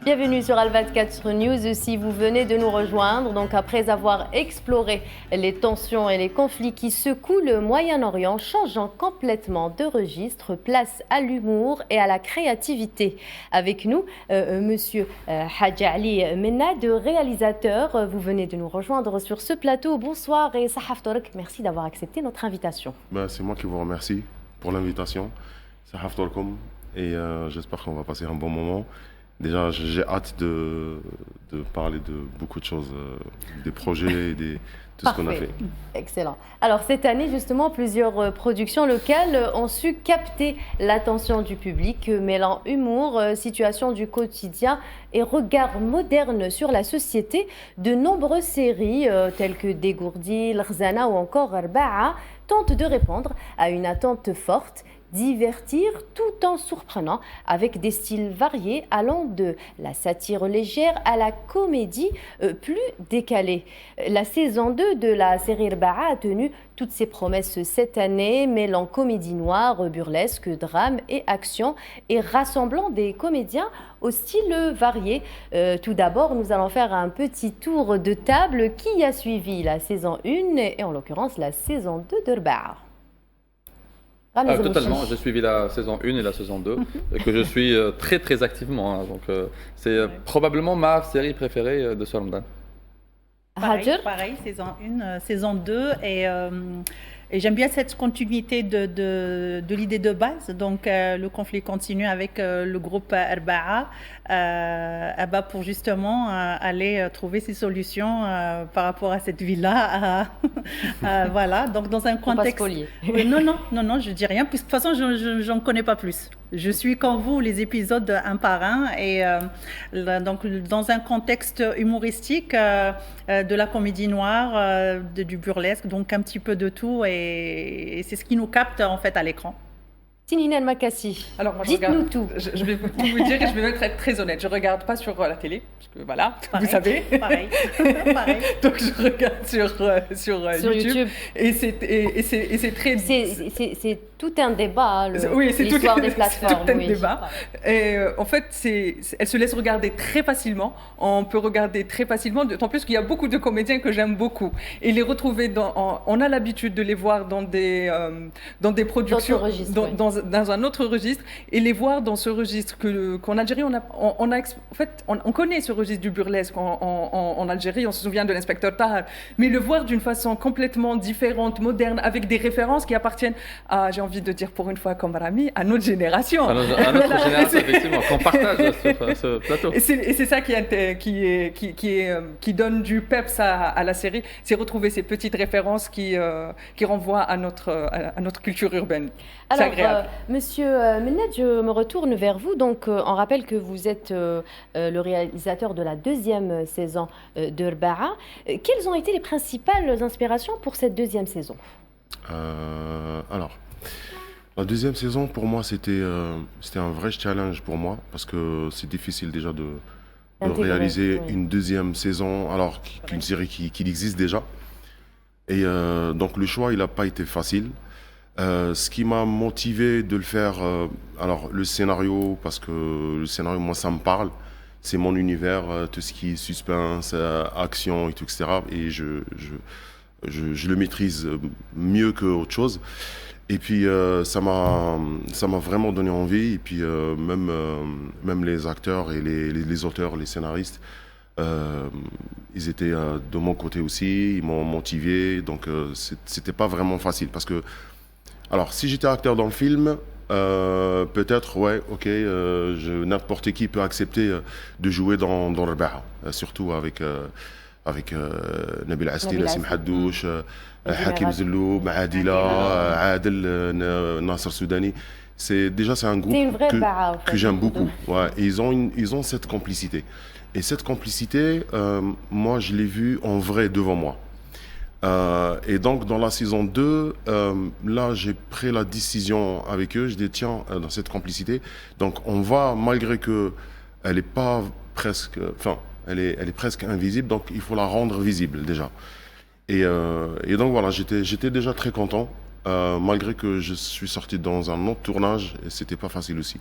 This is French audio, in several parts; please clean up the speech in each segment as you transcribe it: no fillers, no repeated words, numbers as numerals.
Bienvenue sur Al24 News. Si vous venez de nous rejoindre, donc après avoir exploré les tensions et les conflits qui secouent le Moyen-Orient, changeant complètement de registre, place à l'humour et à la créativité. Avec nous, monsieur Hadj Ali Mennad, réalisateur. Vous venez de nous rejoindre sur ce plateau. Bonsoir et Sahaf Torek, merci d'avoir accepté notre invitation. C'est moi qui vous remercie pour l'invitation. Sahaf Torkom, et j'espère qu'on va passer un bon moment. Déjà, j'ai hâte de parler de beaucoup de choses, des projets et tout ce qu'on a fait. Excellent. Alors cette année, justement, plusieurs productions locales ont su capter l'attention du public, mêlant humour, situation du quotidien et regard moderne sur la société. De nombreuses séries, telles que Dégourdi, L'Rzana ou encore Arba'a, tentent de répondre à une attente forte, divertir tout en surprenant avec des styles variés allant de la satire légère à la comédie plus décalée. La saison 2 de la série Arba'a a tenu toutes ses promesses cette année, mêlant comédie noire, burlesque, drame et action et rassemblant des comédiens au style varié. Tout d'abord, nous allons faire un petit tour de table qui a suivi la saison 1 et en l'occurrence la saison 2 d'Arba'a. Totalement, j'ai suivi la saison 1 et la saison 2, que je suis très très activement. Donc c'est probablement ma série préférée de ce Ramadan. Pareil, saison 1, saison 2 et j'aime bien cette continuité de l'idée de base. Donc le conflit continue avec le groupe Arba'a pour justement aller trouver ses solutions par rapport à cette vie-là. Voilà, donc dans un contexte... Non, je dis rien, puisque de toute façon, je n'en connais pas plus. Je suis comme vous, les épisodes un par un, et donc dans un contexte humoristique, de la comédie noire, du burlesque, donc un petit peu de tout, et c'est ce qui nous capte en fait à l'écran. Tinine El-Makassi, dites-nous tout. Je vais vous dire et je vais même être très honnête. Je ne regarde pas sur la télé, parce que voilà, pareil, vous savez. Pareil. Donc je regarde sur YouTube. Et c'est très... C'est tout un débat, l'histoire des plateformes. C'est tout un débat. Et en fait, elle se laisse regarder très facilement. On peut regarder très facilement, d'autant plus qu'il y a beaucoup de comédiens que j'aime beaucoup. Et les retrouver, on a l'habitude de les voir dans des productions, dans un autre registre, et les voir dans ce registre qu'en Algérie, on connaît ce registre du burlesque en Algérie, on se souvient de l'inspecteur Tahar, mais le voir d'une façon complètement différente, moderne, avec des références qui appartiennent à, j'ai envie de dire pour une fois comme Rami, à notre génération. À notre génération, effectivement, qu'on partage ce plateau. Et c'est ça qui donne du peps à la série, c'est retrouver ces petites références qui renvoient à notre culture urbaine. Alors, c'est agréable. Monsieur Mennad, je me retourne vers vous. Donc, on rappelle que vous êtes le réalisateur de la deuxième saison d'Arba'a. Quelles ont été les principales inspirations pour cette deuxième saison ? Alors, la deuxième saison, pour moi, c'était un vrai challenge pour moi, parce que c'est difficile déjà de réaliser une deuxième saison, alors qu'une série qui existe déjà. Et donc, le choix, il n'a pas été facile. Ce qui m'a motivé de le faire, alors le scénario, parce que le scénario, moi, ça me parle. C'est mon univers, tout ce qui est suspense, action et tout, etc. Et je le maîtrise mieux qu'autre chose. Et puis ça m'a vraiment donné envie. Et puis même les acteurs et les auteurs, les scénaristes, ils étaient de mon côté aussi. Ils m'ont motivé. Donc c'était pas vraiment facile. Parce que, alors si j'étais acteur dans le film, peut-être, ouais, ok, n'importe qui peut accepter de jouer dans Arba'a. Surtout avec Nabil Asli, Nassim Haddouche, Hakim Zelloub, Adila, Adel, Nasser Soudani. C'est un groupe que j'aime beaucoup. Ouais, et ils ont cette complicité. Et cette complicité, moi, je l'ai vue en vrai devant moi. Et donc, dans la saison 2, là, j'ai pris la décision avec eux. Je dis, tiens, dans cette complicité, donc on va, malgré qu'elle est pas presque... Enfin, elle est presque invisible, donc il faut la rendre visible déjà. Et donc voilà, j'étais déjà très content, malgré que je suis sorti dans un autre tournage, et c'était pas facile aussi.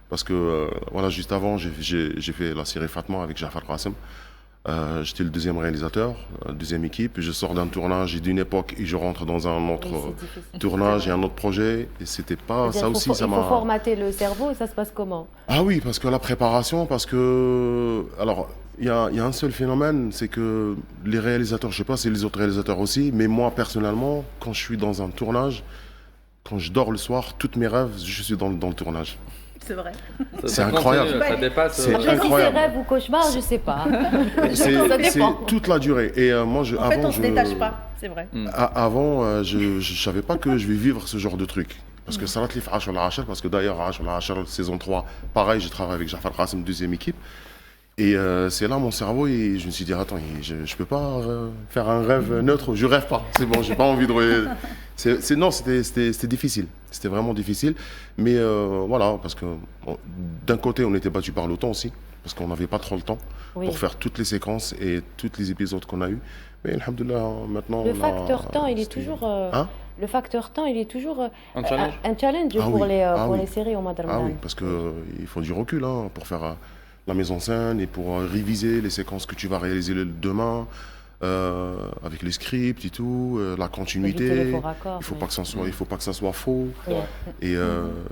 Parce que, voilà, juste avant, j'ai fait la série Fatma avec Jafar Qasim. J'étais le deuxième réalisateur, deuxième équipe. Je sors d'un tournage d'une époque et je rentre dans un autre tournage et un autre projet. Et c'était pas ça aussi. Il faut formater le cerveau. Ça se passe comment? Ah oui, parce que la préparation, parce que alors il y a un seul phénomène, c'est que les réalisateurs, je sais pas si les autres réalisateurs aussi, mais moi personnellement, quand je suis dans un tournage, quand je dors le soir, tous mes rêves, je suis dans le tournage. C'est vrai. C'est incroyable. Ça dépasse. C'est Après, incroyable. si c'est rêve ou cauchemar, je sais pas. C'est toute la durée. Et moi, En fait, on ne se détache pas, c'est vrai. Avant, je ne savais pas que je vais vivre ce genre de truc. Parce que Salat Lif Ash al-Ashar, parce que d'ailleurs, Ash al-Ashar, saison 3, pareil, j'ai travaillé avec Jafar Qasim, deuxième équipe. Et c'est là mon cerveau, et je me suis dit, attends, je ne peux pas faire un rêve neutre, je rêve pas, c'est bon, j'ai pas envie de... Non, c'était difficile, c'était vraiment difficile. Mais voilà, parce que d'un côté, on était battu par le temps aussi, parce qu'on n'avait pas trop le temps pour faire toutes les séquences et tous les épisodes qu'on a eus. Mais alhamdoulilah, maintenant... Le facteur temps, il est toujours... Le facteur temps, il est toujours un challenge pour les séries au mois de Ramadan. Ah oui, parce qu'il faut du recul pour faire la mise en scène et pour réviser les séquences que tu vas réaliser le demain, avec les scripts et tout, la continuité. Il faut pas que ça soit faux. Et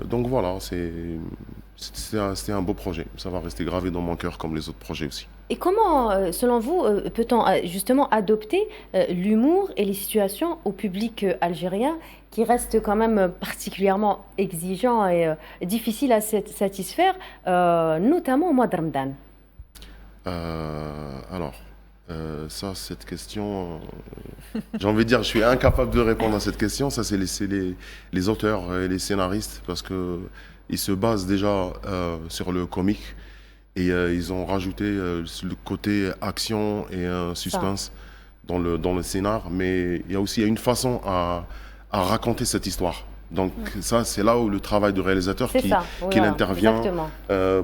donc voilà, c'était un beau projet. Ça va rester gravé dans mon cœur comme les autres projets aussi. Et comment, selon vous, peut-on justement adopter l'humour et les situations au public algérien qui reste quand même particulièrement exigeant et difficile à satisfaire, notamment au mois de Ramadan? Alors, cette question, j'ai envie de dire, je suis incapable de répondre à cette question. Ça, c'est les auteurs et les scénaristes, parce qu'ils se basent déjà sur le comique. Et ils ont rajouté le côté action et suspense dans le scénar. Mais il y a une façon à raconter cette histoire. Donc ça, c'est là où le travail du réalisateur qui intervient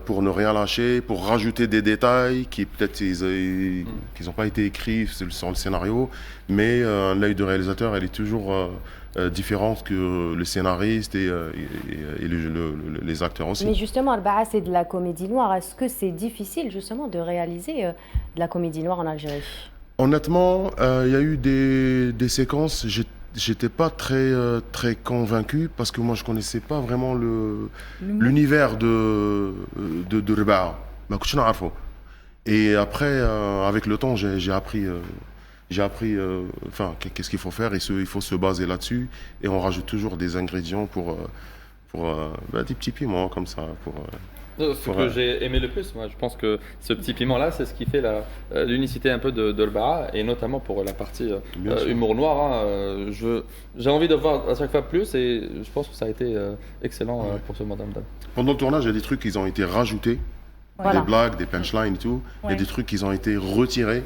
pour ne rien lâcher, pour rajouter des détails qui peut-être qu'ils n'ont pas été écrits sur le scénario. Mais l'œil du réalisateur, elle est toujours différente que le scénariste et les acteurs aussi. Mais justement, Arba'a, c'est de la comédie noire. Est-ce que c'est difficile justement de réaliser de la comédie noire en Algérie? Honnêtement, il y a eu des séquences, j'étais pas très convaincu parce que moi je connaissais pas vraiment l'univers de Arba'a. Et après, avec le temps, j'ai appris qu'est-ce qu'il faut faire, et il faut se baser là-dessus, et on rajoute toujours des ingrédients pour des petits piments comme ça. Ce que j'ai aimé le plus, moi, je pense que ce petit piment-là, c'est ce qui fait l'unicité un peu de Arba'a, et notamment pour la partie humour noir. J'ai envie de voir à chaque fois plus, et je pense que ça a été excellent pour ce mois de Ramadan. Pendant le tournage, il y a des trucs qui ont été rajoutés, des blagues, des punchlines et tout. Il y a des trucs qui ont été retirés.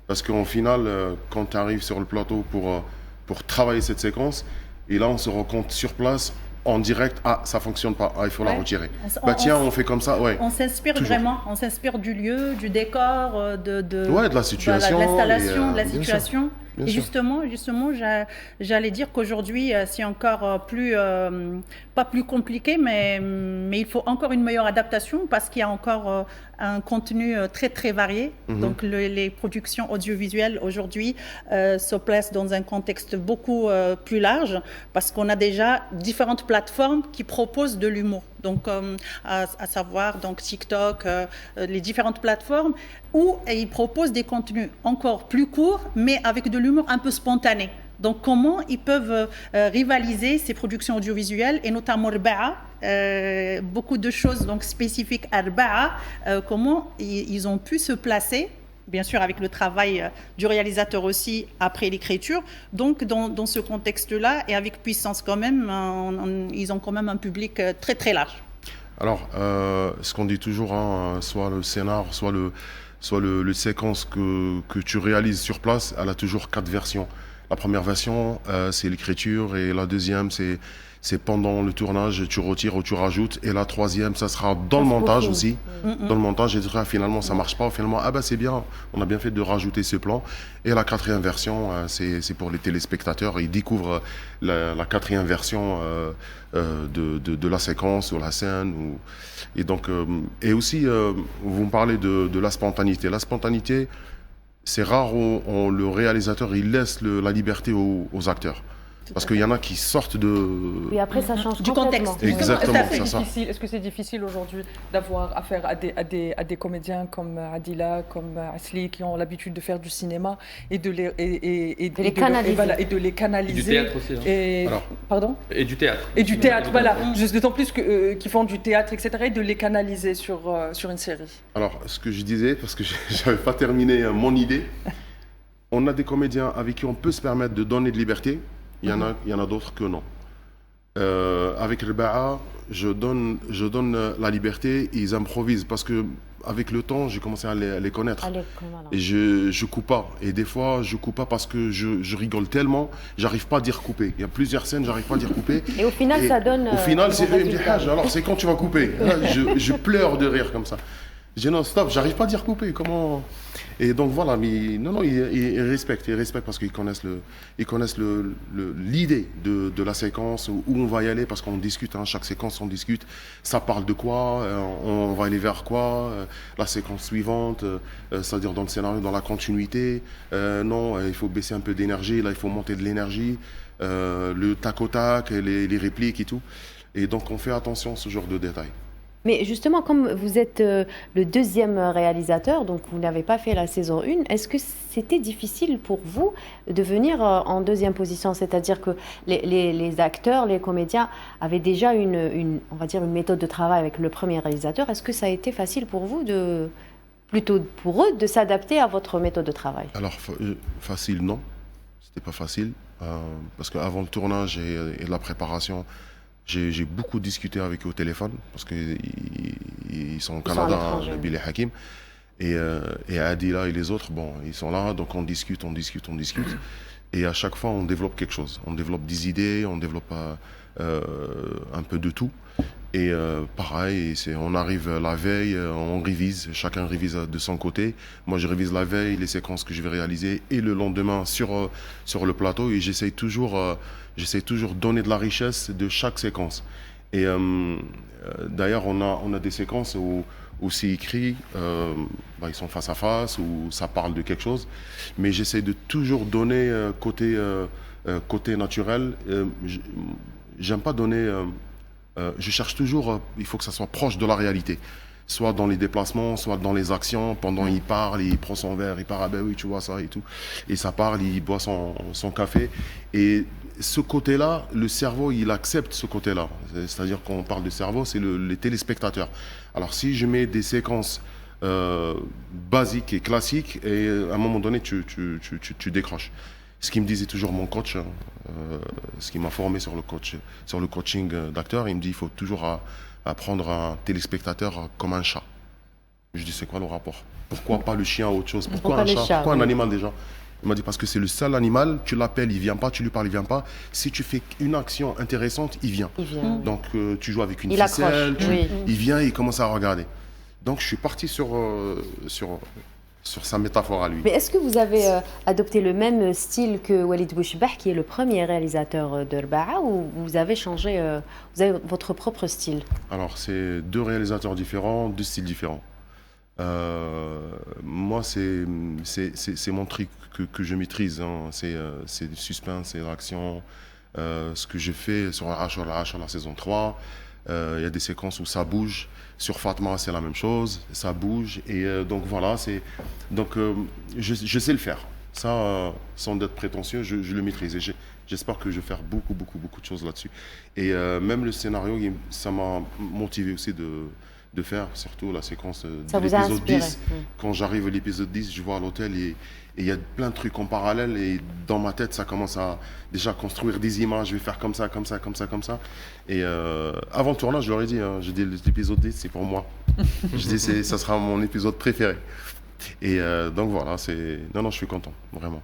Parce qu'en final, quand tu arrives sur le plateau pour travailler cette séquence, et là on se rend compte sur place, en direct, ça fonctionne pas, il faut la retirer. On fait comme ça, On s'inspire vraiment, on s'inspire du lieu, du décor, de la situation, de l'installation, de la situation. Et justement, j'allais dire qu'aujourd'hui, c'est encore pas plus compliqué, mais il faut encore une meilleure adaptation parce qu'il y a encore un contenu très très varié. Donc les productions audiovisuelles aujourd'hui se placent dans un contexte beaucoup plus large parce qu'on a déjà différentes plateformes qui proposent de l'humour. Donc, à savoir donc TikTok, les différentes plateformes où ils proposent des contenus encore plus courts, mais avec de l'humour un peu spontané. Donc, comment ils peuvent rivaliser ces productions audiovisuelles, et notamment Arba'a, beaucoup de choses donc spécifiques à Arba'a, comment ils ont pu se placer, bien sûr avec le travail du réalisateur aussi après l'écriture. Donc dans ce contexte-là, et avec puissance quand même, ils ont quand même un public très très large. Alors, ce qu'on dit toujours, soit le scénar, soit le séquence que tu réalises sur place, elle a toujours 4 versions. La première version, c'est l'écriture, et la deuxième, c'est pendant le tournage, tu retires ou tu rajoutes. Et la troisième, ça sera dans le montage aussi. Dans le montage, et finalement, ça marche pas. Finalement, ah ben c'est bien, on a bien fait de rajouter ce plan. Et la quatrième version, c'est pour les téléspectateurs. Ils découvrent la quatrième version de la séquence ou la scène. Et donc, et aussi, vous me parlez de la spontanéité. La spontanéité, c'est rare où le réalisateur il laisse la liberté aux acteurs. Parce qu'il y en a qui sortent de... Et après, ça change du contexte. Exactement, c'est ça. Est-ce que c'est difficile aujourd'hui d'avoir affaire à des comédiens comme Adila, comme Asli, qui ont l'habitude de faire du cinéma et de les canaliser. Et du théâtre aussi. Hein. Pardon ? Et du théâtre. Et du théâtre, voilà. D'autant plus qu'ils font du théâtre, etc., et de les canaliser sur une série. Alors, ce que je disais, parce que je n'avais pas terminé mon idée, on a des comédiens avec qui on peut se permettre de donner de liberté. Il y en a d'autres que non. Avec Erba'a, je donne la liberté, ils improvisent parce que avec le temps, j'ai commencé à les connaître. Et je coupe pas. Et des fois, je coupe pas parce que je rigole tellement, j'arrive pas à dire couper. Il y a plusieurs scènes, j'arrive pas à dire couper. Et au final, ça donne. Au final, c'est eux, ils me disent, alors c'est quand tu vas couper. Là, je pleure de rire comme ça. Je dis non, stop, j'arrive pas à dire couper. Comment? Et donc voilà, mais non, ils respectent parce qu'ils connaissent l'idée de la séquence, où on va y aller, parce qu'on discute, hein, chaque séquence on discute, ça parle de quoi, on va aller vers quoi, la séquence suivante, c'est-à-dire dans le scénario, dans la continuité, non, il faut baisser un peu d'énergie, là il faut monter de l'énergie, le tac au tac, les répliques et tout. Et donc on fait attention à ce genre de détails. Mais justement, comme vous êtes le deuxième réalisateur, donc vous n'avez pas fait la saison 1, est-ce que c'était difficile pour vous de venir en deuxième position? C'est-à-dire que les acteurs, les comédiens avaient déjà on va dire une méthode de travail avec le premier réalisateur. Est-ce que ça a été facile pour vous, plutôt pour eux, de s'adapter à votre méthode de travail? Alors, facile, non. C'était pas facile. Parce qu'avant le tournage et la préparation, j'ai beaucoup discuté avec eux au téléphone, parce qu'ils sont au Canada, Bill et Hakim. Et Adila et les autres, bon, ils sont là, donc on discute. Et à chaque fois, on développe quelque chose. On développe des idées, on développe un peu de tout. Et pareil, on arrive la veille, on révise, chacun révise de son côté. Moi, je révise la veille, les séquences que je vais réaliser, et le lendemain sur le plateau, et j'essaie toujours de donner de la richesse de chaque séquence. Et d'ailleurs, on a des séquences où c'est écrit, ils sont face à face, où ça parle de quelque chose, mais j'essaie de toujours donner côté naturel. J'aime pas donner... je cherche toujours, il faut que ça soit proche de la réalité. Soit dans les déplacements, soit dans les actions. Pendant il parle, il prend son verre, il part, ah ben oui, tu vois ça et tout. Et ça parle, il boit son café. Et ce côté-là, le cerveau, il accepte ce côté-là. C'est-à-dire qu'on parle de cerveau, c'est les téléspectateurs. Alors si je mets des séquences basiques et classiques, et à un moment donné, tu décroches. Ce qui me disait toujours mon coach, ce qui m'a formé sur le coaching d'acteur, il me dit il faut toujours apprendre un téléspectateur comme un chat. Je dis c'est quoi le rapport? Pourquoi pas le chien ou autre chose? Pourquoi un chat? Pourquoi un animal déjà? Il m'a dit parce que c'est le seul animal, tu l'appelles, il vient pas, tu lui parles, il vient pas. Si tu fais une action intéressante, il vient. Donc tu joues avec une ficelle, il vient et il commence à regarder. Donc je suis parti sur sa métaphore à lui. Mais est-ce que vous avez adopté le même style que Walid Bouchbah, qui est le premier réalisateur d'Erba'a, ou vous avez changé, vous avez votre propre style? Alors, c'est deux réalisateurs différents, deux styles différents. Moi, c'est mon truc que je maîtrise. Hein. C'est le suspense, c'est l'action. Ce que je fais sur la saison 3, il y a des séquences où ça bouge. Sur Fatma, c'est la même chose, ça bouge. Et donc voilà, je sais le faire. Ça, sans être prétentieux, je le maîtrise. Et j'espère que je vais faire beaucoup de choses là-dessus. Et même le scénario, ça m'a motivé aussi de faire, surtout la séquence de l'épisode 10. Quand j'arrive à l'épisode 10, je vois à l'hôtel et il y a plein de trucs en parallèle. Et dans ma tête, ça commence à déjà construire des images. Je vais faire comme ça. Et avant le tournage, je leur ai dit, j'ai dit l'épisode 10, c'est pour moi. Je dis, ça sera mon épisode préféré. Et donc voilà, non, je suis content, vraiment.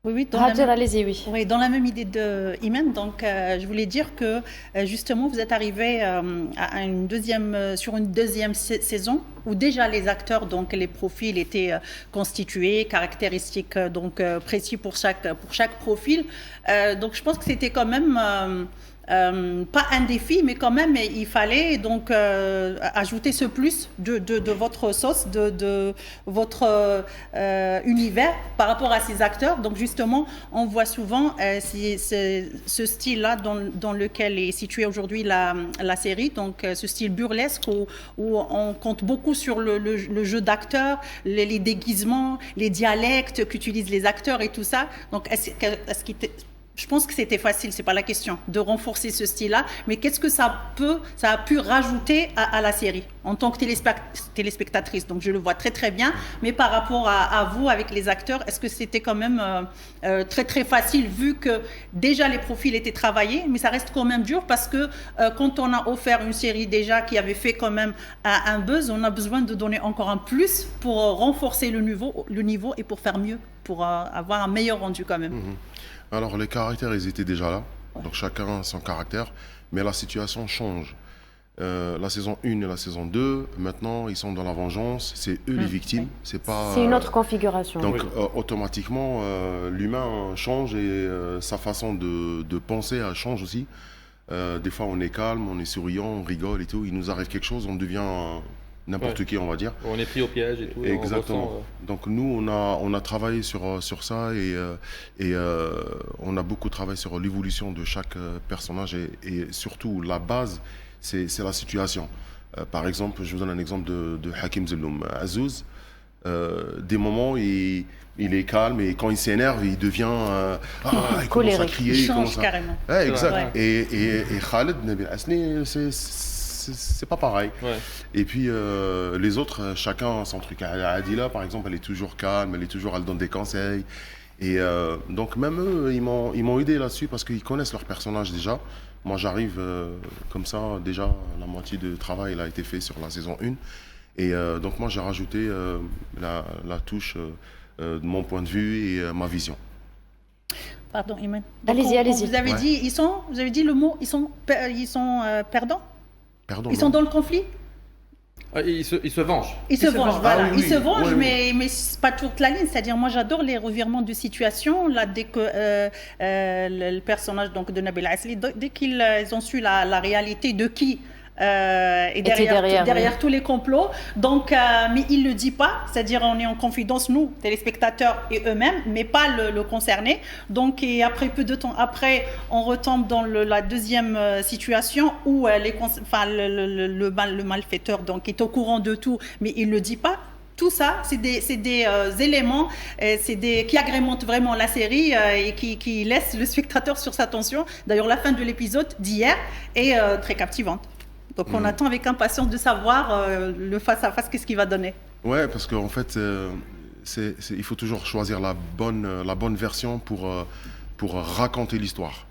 Oui, dans la même idée de Imen, donc je voulais dire que justement vous êtes arrivé sur une deuxième saison où déjà les acteurs, donc les profils étaient constitués, caractéristiques donc précis pour chaque profil. Donc je pense que c'était quand même pas un défi, mais quand même, il fallait donc ajouter ce plus de votre sauce, de votre univers par rapport à ces acteurs. Donc justement, on voit souvent ce style-là dans lequel est située aujourd'hui la série, donc ce style burlesque où on compte beaucoup sur le jeu d'acteurs, les déguisements, les dialectes qu'utilisent les acteurs et tout ça. Donc je pense que c'était facile, c'est pas la question, de renforcer ce style-là, mais qu'est-ce que ça a pu rajouter à la série en tant que téléspectatrice? Donc je le vois très très bien, mais par rapport à vous avec les acteurs, est-ce que c'était quand même très très facile vu que déjà les profils étaient travaillés, mais ça reste quand même dur parce que quand on a offert une série déjà qui avait fait quand même un buzz, on a besoin de donner encore un plus pour renforcer le niveau et pour faire mieux, pour avoir un meilleur rendu quand même. Alors, les caractères, ils étaient déjà là. Donc, chacun a son caractère. Mais la situation change. La saison 1 et la saison 2, maintenant, ils sont dans la vengeance. C'est eux les victimes. C'est une autre configuration. Donc, automatiquement, l'humain change et sa façon de penser change aussi. Des fois, on est calme, on est souriant, on rigole et tout. Il nous arrive quelque chose, on devient n'importe qui, on va dire. On est pris au piège et tout. Exactement. Donc nous, on a travaillé sur ça et on a beaucoup travaillé sur l'évolution de chaque personnage et surtout la base, c'est la situation. Par exemple, je vous donne un exemple de Hakim Zelloum. Azouz, des moments, il est calme et quand il s'énerve, il devient il commence à crier. Il change carrément. Ouais, exact. Ouais. Et Khaled Nabil Asni, c'est pas pareil. Ouais. Et puis les autres, chacun son truc. Adila, par exemple, elle est toujours calme, elle donne des conseils. Et donc même eux, ils m'ont aidé là-dessus parce qu'ils connaissent leur personnage déjà. Moi, j'arrive comme ça, déjà, la moitié du travail a été fait sur la saison 1. Et donc moi, j'ai rajouté la touche de mon point de vue et ma vision. Pardon, Imen. Allez-y. Vous avez dit le mot, ils sont perdants. Pardon, ils sont dans le conflit. Ils se vengent. Ils se vengent, voilà. Ah, oui, ils se vengent, oui. Mais c'est pas toute la ligne. C'est-à-dire, moi, j'adore les revirements de situation. Là, dès que le personnage donc, de Nabil Asli, dès qu'ils ont su la réalité de qui et derrière tous les complots. Donc, mais il ne le dit pas. C'est-à-dire, on est en confidence, nous, téléspectateurs et eux-mêmes, mais pas le concerné. Donc, et après, peu de temps après, on retombe dans la deuxième situation où le malfaiteur donc, est au courant de tout, mais il ne le dit pas. Tout ça, c'est des éléments qui agrémentent vraiment la série et qui laissent le spectateur sur sa tension. D'ailleurs, la fin de l'épisode d'hier est très captivante. Donc on attend avec impatience de savoir le face-à-face, qu'est-ce qu'il va donner. Ouais, parce qu'en fait, il faut toujours choisir la bonne version pour raconter l'histoire,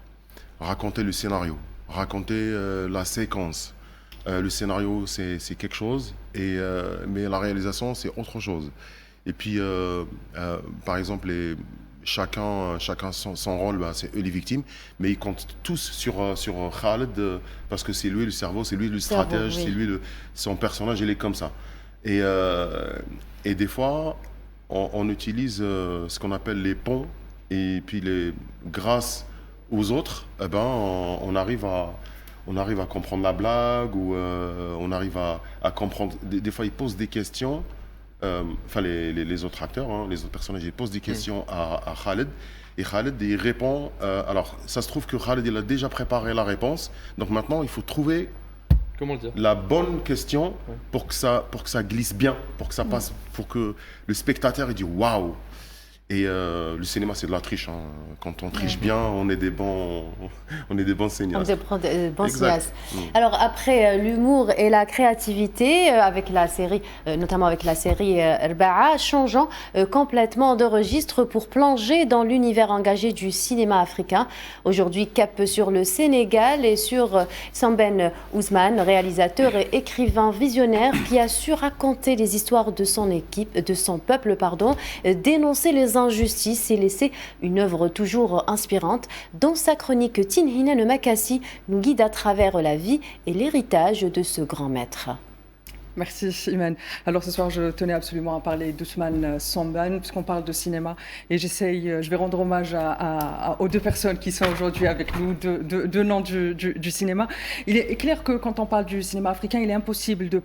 raconter le scénario, raconter la séquence. Le scénario, c'est quelque chose, mais la réalisation, c'est autre chose. Et puis, par exemple, chacun son rôle, c'est eux les victimes, mais ils comptent tous sur Khaled parce que c'est lui le cerveau, c'est lui le stratège, oui. C'est lui son personnage, il est comme ça. Et des fois, on utilise ce qu'on appelle les ponts, et puis grâce aux autres, on arrive à comprendre la blague ou on arrive à comprendre. Des fois, ils posent des questions. Les autres acteurs, les autres personnages, ils posent des questions à Khaled et Khaled il répond. Alors, ça se trouve que Khaled il a déjà préparé la réponse, donc maintenant il faut trouver la bonne question pour que ça glisse bien, pour que ça passe, pour que le spectateur il dit waouh. Et le cinéma, c'est de la triche. Quand on triche bien, on est des bons cinéastes. On est des bons cinéastes. Alors après l'humour et la créativité, avec la série, notamment avec la série Erba'a, changeant complètement de registre pour plonger dans l'univers engagé du cinéma africain. Aujourd'hui, cap sur le Sénégal et sur Samben Ousmane, réalisateur et écrivain visionnaire qui a su raconter les histoires de son peuple, dénoncer les les injustices et laisser une œuvre toujours inspirante. Dans sa chronique, Tinhinen Makassi nous guide à travers la vie et l'héritage de ce grand maître. Merci Iman. Alors ce soir, je tenais absolument à parler d'Ousmane Sambane, puisqu'on parle de cinéma. Et je vais rendre hommage aux deux personnes qui sont aujourd'hui avec nous, deux noms du cinéma. Il est clair que quand on parle du cinéma africain, il est impossible de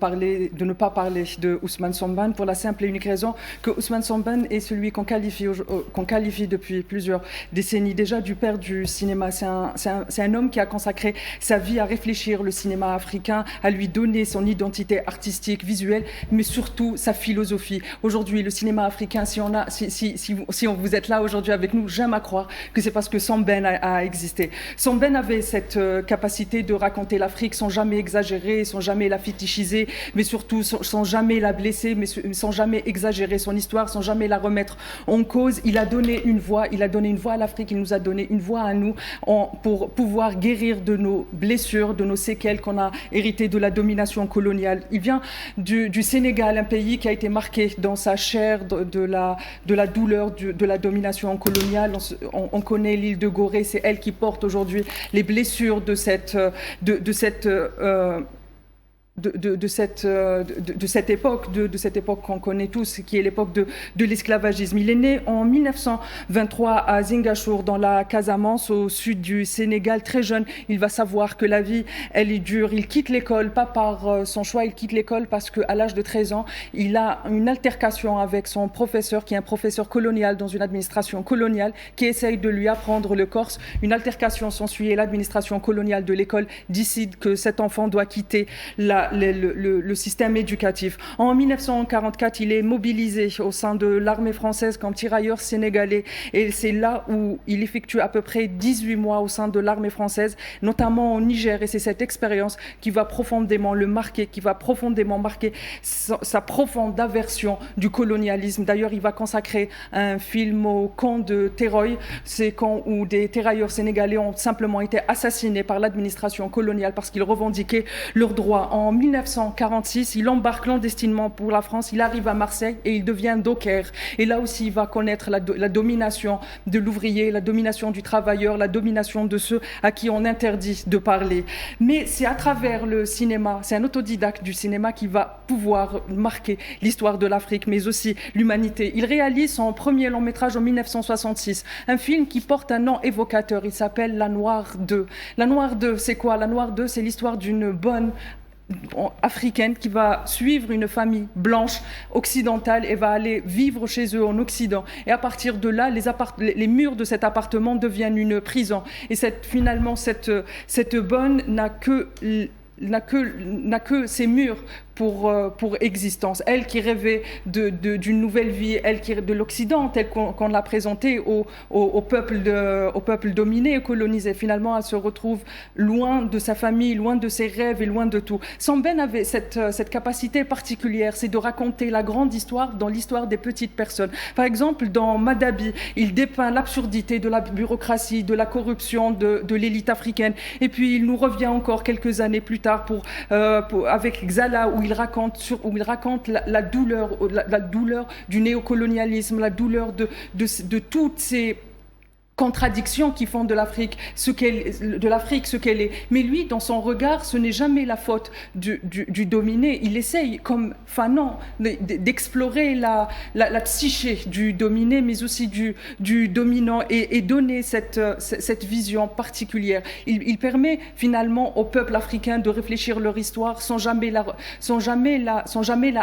ne pas parler de Ousmane Sambane, pour la simple et unique raison que Ousmane Sambane est celui qu'on qualifie depuis plusieurs décennies déjà du père du cinéma. C'est un homme qui a consacré sa vie à réfléchir le cinéma africain, à lui donner son identité artistique, visuelle, mais surtout sa philosophie. Aujourd'hui, le cinéma africain, si vous êtes là aujourd'hui avec nous, j'aime à croire que c'est parce que Sambane a existé. Sambane avait cette capacité de raconter l'Afrique sans jamais exagérer, sans jamais la fétichiser, mais surtout sans jamais la blesser, mais sans jamais exagérer son histoire, sans jamais la remettre en cause. Il a donné une voix à l'Afrique, il nous a donné une voix à nous pour pouvoir guérir de nos blessures, de nos séquelles qu'on a héritées de la domination coloniale. Il vient du Sénégal, un pays qui a été marqué dans sa chair de la douleur de la domination coloniale. On connaît l'île de Gorée, c'est elle qui porte aujourd'hui les blessures de cette époque qu'on connaît tous, qui est l'époque de l'esclavagisme. Il est né en 1923 à Ziguinchor, dans la Casamance, au sud du Sénégal. Très jeune, il va savoir que la vie, elle est dure. Il quitte l'école, pas par son choix, il quitte l'école parce qu'à l'âge de 13 ans, il a une altercation avec son professeur, qui est un professeur colonial dans une administration coloniale, qui essaye de lui apprendre le corse. Une altercation s'ensuit et l'administration coloniale de l'école décide que cet enfant doit quitter le système éducatif. En 1944, il est mobilisé au sein de l'armée française comme tirailleur sénégalais, et c'est là où il effectue à peu près 18 mois au sein de l'armée française, notamment au Niger, et c'est cette expérience qui va profondément le marquer, qui va profondément marquer sa profonde aversion du colonialisme. D'ailleurs, il va consacrer un film au camp de Teroy, ces camps où des tirailleurs sénégalais ont simplement été assassinés par l'administration coloniale parce qu'ils revendiquaient leurs droits. En 1946, il embarque clandestinement pour la France, il arrive à Marseille et il devient docker. Et là aussi, il va connaître la domination de l'ouvrier, la domination du travailleur, la domination de ceux à qui on interdit de parler. Mais c'est à travers le cinéma, c'est un autodidacte du cinéma qui va pouvoir marquer l'histoire de l'Afrique, mais aussi l'humanité. Il réalise son premier long métrage en 1966, un film qui porte un nom évocateur, il s'appelle La Noire 2. La Noire 2, c'est quoi? La Noire 2, c'est l'histoire d'une bonne africaine qui va suivre une famille blanche occidentale et va aller vivre chez eux en Occident. Et à partir de là, les murs de cet appartement deviennent une prison. Et finalement, cette bonne n'a que ces murs pour existence. Elle qui rêvait d'une nouvelle vie, elle qui de l'Occident, tel qu'on l'a présenté au peuple dominé et colonisé. Finalement, elle se retrouve loin de sa famille, loin de ses rêves et loin de tout. Sambane avait cette capacité particulière, c'est de raconter la grande histoire dans l'histoire des petites personnes. Par exemple, dans Madabi, il dépeint l'absurdité de la bureaucratie, de la corruption de l'élite africaine. Et puis, il nous revient encore quelques années plus tard avec Xala, où il raconte la douleur du néocolonialisme, la douleur de toutes ces contradictions qui font de l'Afrique ce qu'elle est. Mais lui, dans son regard, ce n'est jamais la faute du dominé. Il essaye, comme Fanon, d'explorer la psyché du dominé, mais aussi du dominant, et donner cette vision particulière. Il permet finalement au peuple africain de réfléchir leur histoire sans jamais la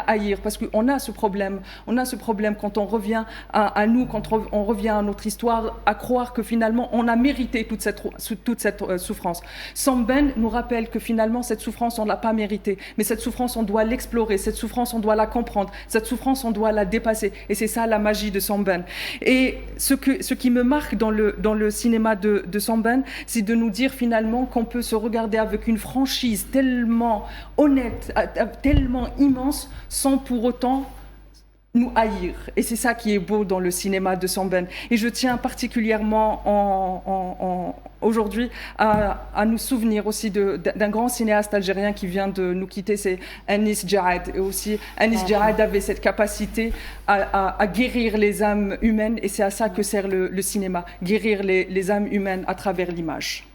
haïr, parce qu'on a ce problème. On a ce problème quand on revient à nous, quand on revient à notre histoire, à croire que finalement on a mérité toute cette souffrance. Sambane nous rappelle que finalement cette souffrance on ne l'a pas méritée, mais cette souffrance on doit l'explorer, cette souffrance on doit la comprendre, cette souffrance on doit la dépasser, et c'est ça la magie de Sambane. Et ce qui me marque dans le cinéma de Sambane, c'est de nous dire finalement qu'on peut se regarder avec une franchise tellement honnête, tellement immense, sans pour autant nous haïr. Et c'est ça qui est beau dans le cinéma de Samben. Et je tiens particulièrement aujourd'hui à nous souvenir aussi d'un grand cinéaste algérien qui vient de nous quitter, c'est Anis Djaad. Et aussi, Anis Djaad avait cette capacité à guérir les âmes humaines, et c'est à ça que sert le cinéma, guérir les âmes humaines à travers l'image.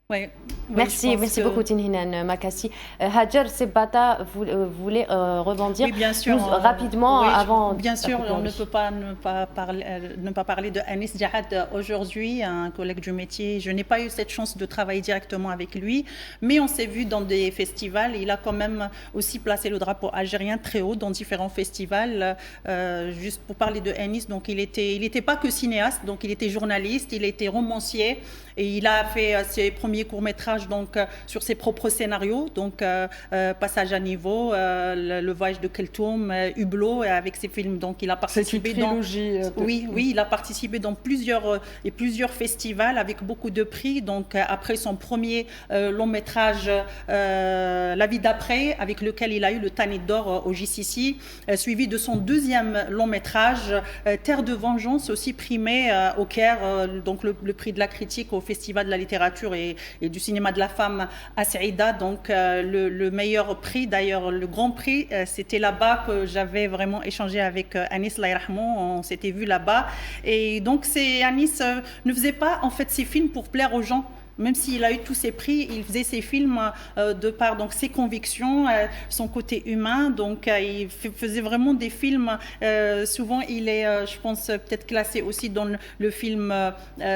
Oui, merci beaucoup Tinhinan Makassi. Hajar Sebata voulait rebondir. Oui, bien sûr. Rapidement, avant. Bien sûr, on ne peut pas ne pas parler de Anis Djaad aujourd'hui, un collègue du métier. Je n'ai pas eu cette chance de travailler directement avec lui, mais on s'est vu dans des festivals. Il a quand même aussi placé le drapeau algérien très haut dans différents festivals. Juste pour parler de Anis, donc il était pas que cinéaste, donc il était journaliste, il était romancier. Et il a fait ses premiers courts-métrages donc, sur ses propres scénarios, donc Passage à niveau, Le voyage de Keltoum, Hublot, avec ses films. Donc il a participé il a participé dans plusieurs festivals avec beaucoup de prix. Donc après son premier long-métrage, La vie d'après, avec lequel il a eu le Tanit d'or au JCC, suivi de son deuxième long-métrage, Terre de vengeance, aussi primé au Caire, donc le prix de la critique au Festival de la littérature et du cinéma de la femme à Saïda. Donc le meilleur prix, d'ailleurs le grand prix, c'était là-bas que j'avais vraiment échangé avec Anis Laïrahmon. On s'était vu là-bas. Et donc Anis ne faisait pas en fait ses films pour plaire aux gens. Même s'il a eu tous ses prix, il faisait ses films de par donc, ses convictions, son côté humain. Donc, il faisait vraiment des films. Souvent, il est, je pense, peut-être classé aussi dans le film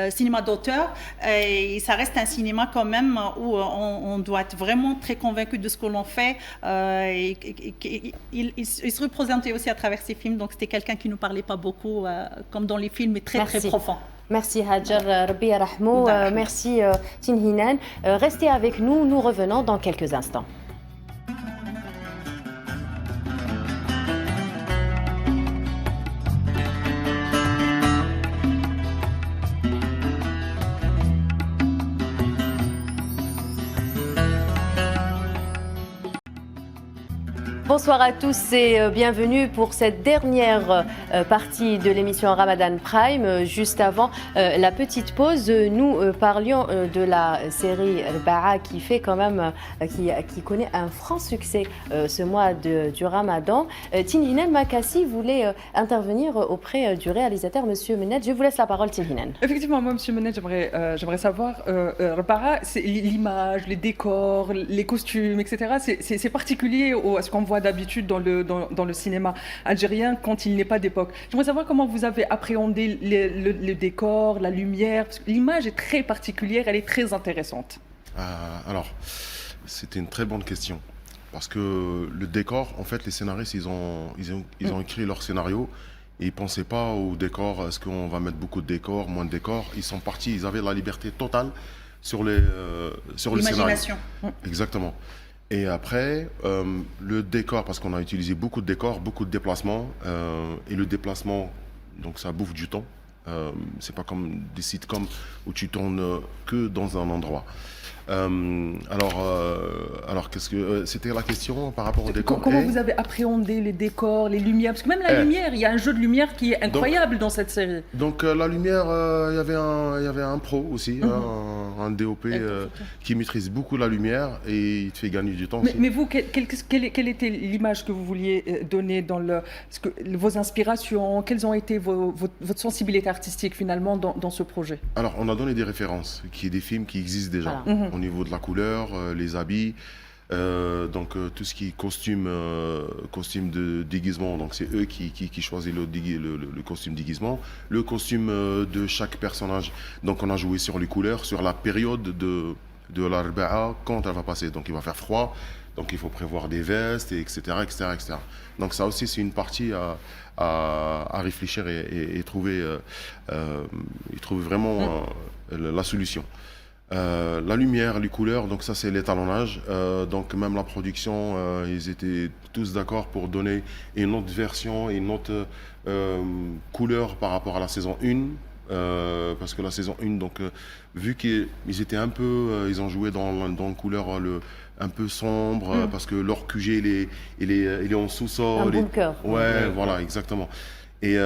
cinéma d'auteur. Et ça reste un cinéma quand même où on doit être vraiment très convaincu de ce que l'on fait. Il se représentait aussi à travers ses films. Donc, c'était quelqu'un qui ne parlait pas beaucoup, comme dans les films, mais très, très profond. Merci Hajar, Rabbi Yarahmou, merci Tinhinan. Restez avec nous, nous revenons dans quelques instants. Bonsoir à tous et bienvenue pour cette dernière partie de l'émission Ramadan Prime. Juste avant la petite pause, nous parlions de la série Al-Ba'a qui fait quand même, qui connaît un franc succès ce mois du Ramadan. Tinhinan Makassi voulait intervenir auprès du réalisateur, Monsieur Menet. Je vous laisse la parole, Tinhinan. Effectivement, moi, Monsieur Menet, j'aimerais savoir, Al-Ba'a, c'est l'image, les décors, les costumes, etc. C'est particulier à ce qu'on voit d'habitude dans le cinéma algérien quand il n'est pas d'époque. J'aimerais savoir comment vous avez appréhendé le décor, la lumière, parce que l'image est très particulière, elle est très intéressante. Alors, c'était une très bonne question. Parce que le décor, en fait, les scénaristes, ils ont écrit leur scénario et ils ne pensaient pas au décor, est-ce qu'on va mettre beaucoup de décors, moins de décors. Ils sont partis, ils avaient la liberté totale sur le scénario. Exactement. Et après, le décor, parce qu'on a utilisé beaucoup de décors, beaucoup de déplacements, et le déplacement, donc ça bouffe du temps. C'est pas comme des sitcoms où tu tournes que dans un endroit. Alors qu'est-ce que c'était la question par rapport au décor? Comment vous avez appréhendé les décors, les lumières? Parce que même la lumière, il y a un jeu de lumière qui est incroyable dans cette série. Donc la lumière, il y avait un pro aussi, un DOP qui maîtrise beaucoup la lumière et il te fait gagner du temps. Mais vous, quelle était l'image que vous vouliez donner dans vos inspirations? Quelles ont été votre sensibilité artistique finalement dans ce projet? Alors on a donné des références, des films qui existent déjà. Voilà. Au niveau de la couleur, les habits, donc tout ce qui est costume de déguisement, donc c'est eux qui choisissent le costume déguisement, le costume de chaque personnage. Donc on a joué sur les couleurs, sur la période de l'Arba'a quand elle va passer. Donc il va faire froid, donc il faut prévoir des vestes, etc. Donc ça aussi c'est une partie à réfléchir et trouver vraiment la solution. La lumière, les couleurs, donc ça c'est l'étalonnage. Donc même la production, ils étaient tous d'accord pour donner une autre version, une autre couleur par rapport à la saison 1. parce que la saison 1, donc vu qu'ils étaient un peu, ils ont joué dans une couleur un peu sombre, parce que leur QG il est en sous-sol. Un bunker. Ouais, voilà, exactement. Et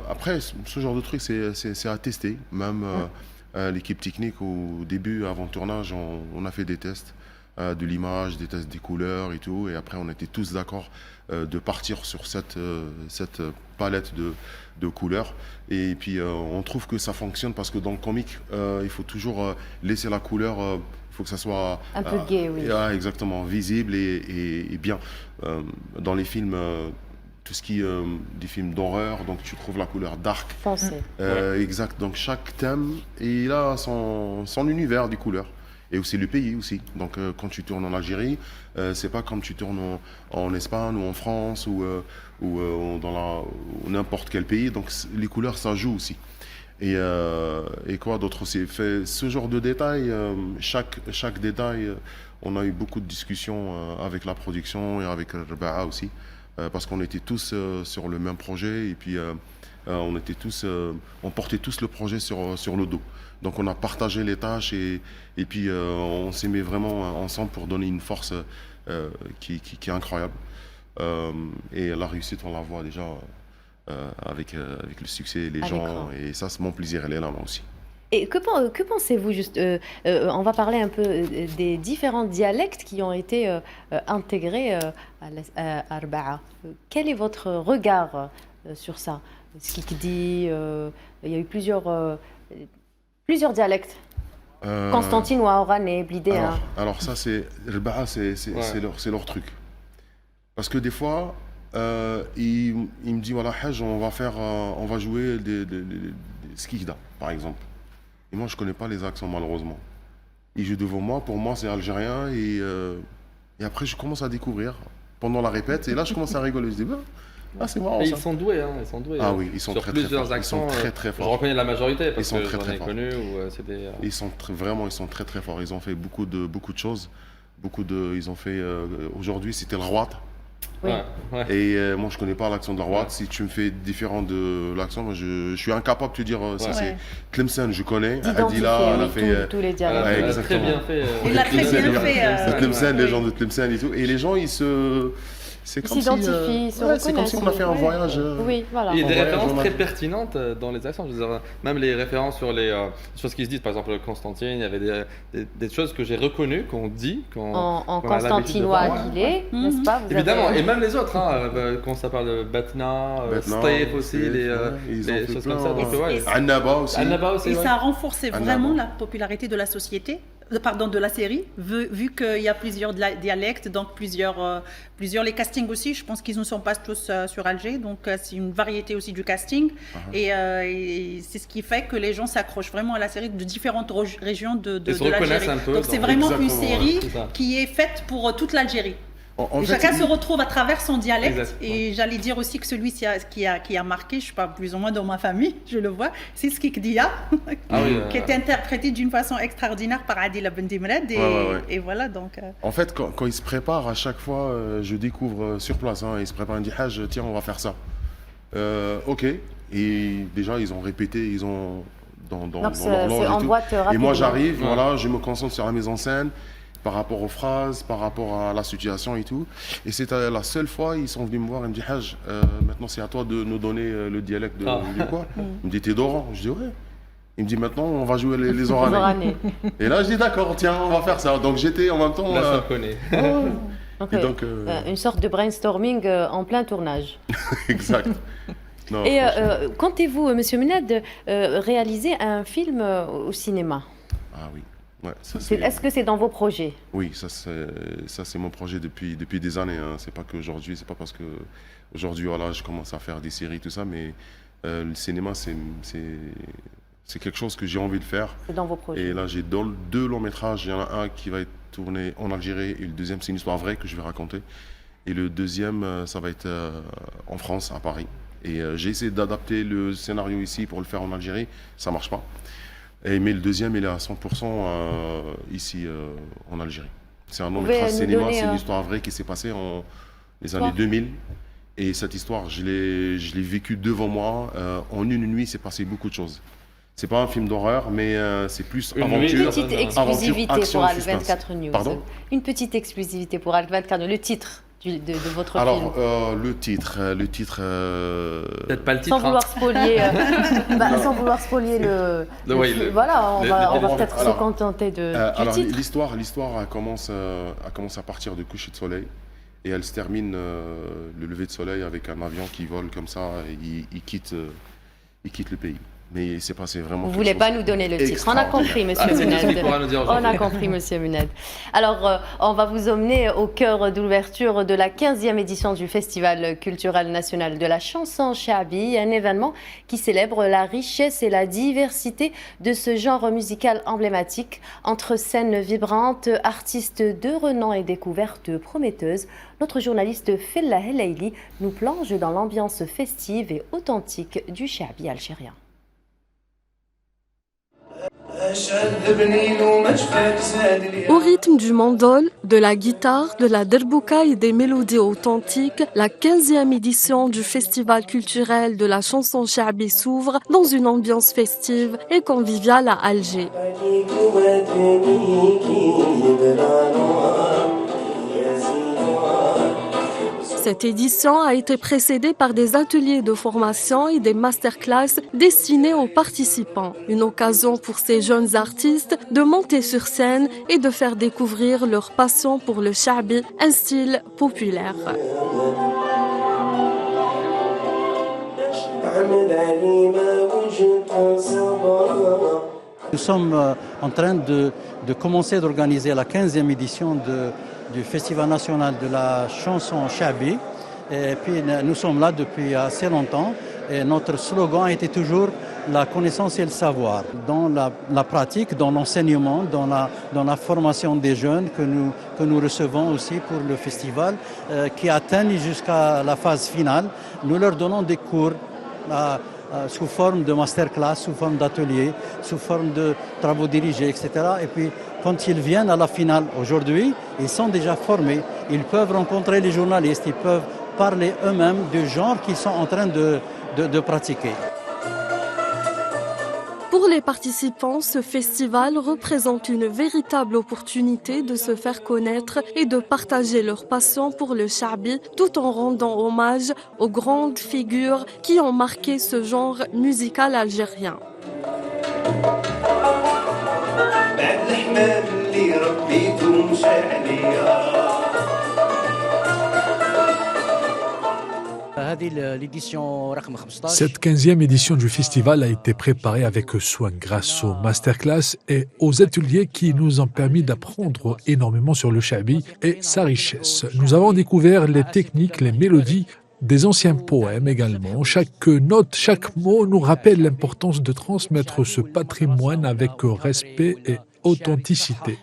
après, ce genre de truc, c'est à tester. Même l'équipe technique, au début, avant le tournage, on a fait des tests de l'image, des tests des couleurs et tout. Et après, on était tous d'accord de partir sur cette palette de couleurs. Et puis, on trouve que ça fonctionne parce que dans le comic, il faut toujours laisser la couleur. Il faut que ça soit un peu gai, oui. Exactement, visible et bien. Dans les films, tout ce qui est des films d'horreur, donc tu trouves la couleur dark. Foncé. Exact. Donc chaque thème, il a son univers des couleurs. Et aussi le pays aussi. Donc quand tu tournes en Algérie, c'est pas comme tu tournes en Espagne ou en France ou dans n'importe quel pays. Donc les couleurs, ça joue aussi. Et quoi d'autre aussi? Ce genre de détails, chaque détail, on a eu beaucoup de discussions avec la production et avec Rabaa aussi, parce qu'on était tous sur le même projet et puis on portait tous le projet sur le dos. Donc on a partagé les tâches et puis on s'est mis vraiment ensemble pour donner une force qui est incroyable. Et la réussite, on la voit déjà avec le succès, les gens. Et ça, c'est mon plaisir, elle est là, moi aussi. Et que pensez-vous juste on va parler un peu des différents dialectes qui ont été intégrés à Arbaa. Quel est votre regard sur ça? Ce qui dit, il y a eu plusieurs dialectes. Constantinois, oranais, blidéen. Alors ça, Arbaa, c'est leur truc. Parce que des fois, il me dit voilà, Hajj, on va jouer des skikda, par exemple. Et moi, je connais pas les accents, malheureusement. Il joue devant moi, pour moi, c'est algérien. Et après, je commence à découvrir pendant la répète. Et là, je commence à rigoler. Je dis, c'est marrant. Et ils sont doués, hein. Ils sont doués. Ah oui, ils sont très, très forts. Accents, ils sont très, très forts. Je reconnais la majorité parce ils sont que très, j'en très ai forts. connu. Ils sont très, très forts. Ils ont fait beaucoup de choses. Ils ont fait... aujourd'hui, c'était le Rwat. Oui. Ouais. Et moi, je connais pas l'accent de la Rwat. Si tu me fais différent de l'accent, moi, je suis incapable de te dire ça. C'est Tlemcen, je connais. Adila, elle a fait tous les dialectes. Elle a très bien fait. Il a très bien fait. Tlemcen, les gens de Tlemcen et tout. Et les gens, ils s'identifient, c'est comme si on a fait un voyage. Oui, voilà. Il y a des références très pertinentes dans les accents. Je veux dire, même les références sur les choses qui se disent, par exemple Constantine, il y avait des choses que j'ai reconnues, qu'on dit. En constantinois qu'il est, n'est-ce pas? Évidemment, et même les autres, quand ça parle de Batna, Stayf aussi, les choses comme ça. Annaba aussi. Et ça a renforcé vraiment la popularité de la société. De la série, vu qu'il y a plusieurs dialectes, donc plusieurs les castings aussi, je pense qu'ils ne sont pas tous sur Alger, donc c'est une variété aussi du casting, et c'est ce qui fait que les gens s'accrochent vraiment à la série de différentes régions de l'Algérie. Donc c'est vraiment une série qui est faite pour toute l'Algérie. Chacun se retrouve à travers son dialecte. Exactement. Et j'allais dire aussi que celui qui a marqué, je sais pas, plus ou moins dans ma famille, je le vois, c'est Skikdia, qui est interprété d'une façon extraordinaire par Adila Bendimred. Et voilà, donc... En fait, quand il se prépare, à chaque fois, je découvre sur place, il se prépare, il me dit, Hajj, tiens, on va faire ça. Ok. Et déjà, ils ont répété, ils ont dans leur loge et tout. Et moi, j'arrive, je me concentre sur la mise en scène, par rapport aux phrases, par rapport à la situation et tout. Et c'était la seule fois, ils sont venus me voir et me disent « Hajj, maintenant c'est à toi de nous donner le dialecte de quoi ?» Il me dit « T'es d'Oran ?» Je dis « Ouais. » Il me dit « Maintenant, on va jouer les Oranais. » Et là, je dis « D'accord, tiens, on va faire ça. » Donc j'étais en même temps... Là, ça connaît. Donc, une sorte de brainstorming en plein tournage. Exact. Non, et comptez-vous, Monsieur Menad, réaliser un film au cinéma? Ah oui. Ouais, est-ce que c'est dans vos projets? Oui, ça c'est mon projet depuis des années. C'est pas qu'aujourd'hui, c'est pas parce que aujourd'hui je commence à faire des séries tout ça, mais le cinéma c'est quelque chose que j'ai envie de faire. C'est dans vos projets. Et là j'ai 2 longs métrages. Il y en a un qui va être tourné en Algérie et le deuxième c'est une histoire vraie que je vais raconter. Et le deuxième ça va être en France, à Paris. Et j'ai essayé d'adapter le scénario ici pour le faire en Algérie, ça marche pas. Mais le deuxième, il est à 100% ici en Algérie. C'est un long métrage cinéma, c'est une histoire vraie qui s'est passée en les années 2000. Et cette histoire, je l'ai vécue devant moi. En une nuit, il s'est passé beaucoup de choses. C'est pas un film d'horreur, mais c'est plus aventure. Une petite exclusivité action, pour Al-24 News. Pardon ? Une petite exclusivité pour Al-24 News. Le titre de votre film. Alors, le titre. Peut-être pas le titre. Sans vouloir spolier, sans vouloir spolier voilà, on va peut-être se contenter du titre. L'histoire commence à partir du coucher de soleil et elle se termine le lever de soleil avec un avion qui vole comme ça et il quitte le pays. Mais il s'est passé vraiment. Vous ne voulez pas nous donner le titre. On a compris, monsieur Mouned. On a compris, monsieur Mouned. Alors, on va vous emmener au cœur de l'ouverture de la 15e édition du Festival culturel national de la chanson Chabi, un événement qui célèbre la richesse et la diversité de ce genre musical emblématique. Entre scènes vibrantes, artistes de renom et découvertes prometteuses, notre journaliste Fella Helaili nous plonge dans l'ambiance festive et authentique du Chabi algérien. Au rythme du mandol, de la guitare, de la derbouka et des mélodies authentiques, la 15e édition du Festival culturel de la chanson Chabi s'ouvre dans une ambiance festive et conviviale à Alger. Cette édition a été précédée par des ateliers de formation et des masterclass destinés aux participants. Une occasion pour ces jeunes artistes de monter sur scène et de faire découvrir leur passion pour le Chabi, un style populaire. Nous sommes en train de commencer d'organiser la 15e édition du Festival national de la chanson Chabi. Et puis nous sommes là depuis assez longtemps et notre slogan a été toujours la connaissance et le savoir. Dans la pratique, dans l'enseignement, dans la formation des jeunes que nous recevons aussi pour le festival qui atteignent jusqu'à la phase finale, nous leur donnons des cours sous forme de masterclass, sous forme d'ateliers, sous forme de travaux dirigés, etc. Et puis, quand ils viennent à la finale aujourd'hui, ils sont déjà formés. Ils peuvent rencontrer les journalistes, ils peuvent parler eux-mêmes du genre qu'ils sont en train de pratiquer. Pour les participants, ce festival représente une véritable opportunité de se faire connaître et de partager leur passion pour le Chabi, tout en rendant hommage aux grandes figures qui ont marqué ce genre musical algérien. Cette 15e édition du festival a été préparée avec soin grâce aux masterclass et aux ateliers qui nous ont permis d'apprendre énormément sur le Chabi et sa richesse. Nous avons découvert les techniques, les mélodies, des anciens poèmes également. Chaque note, chaque mot nous rappelle l'importance de transmettre ce patrimoine avec respect et authenticité.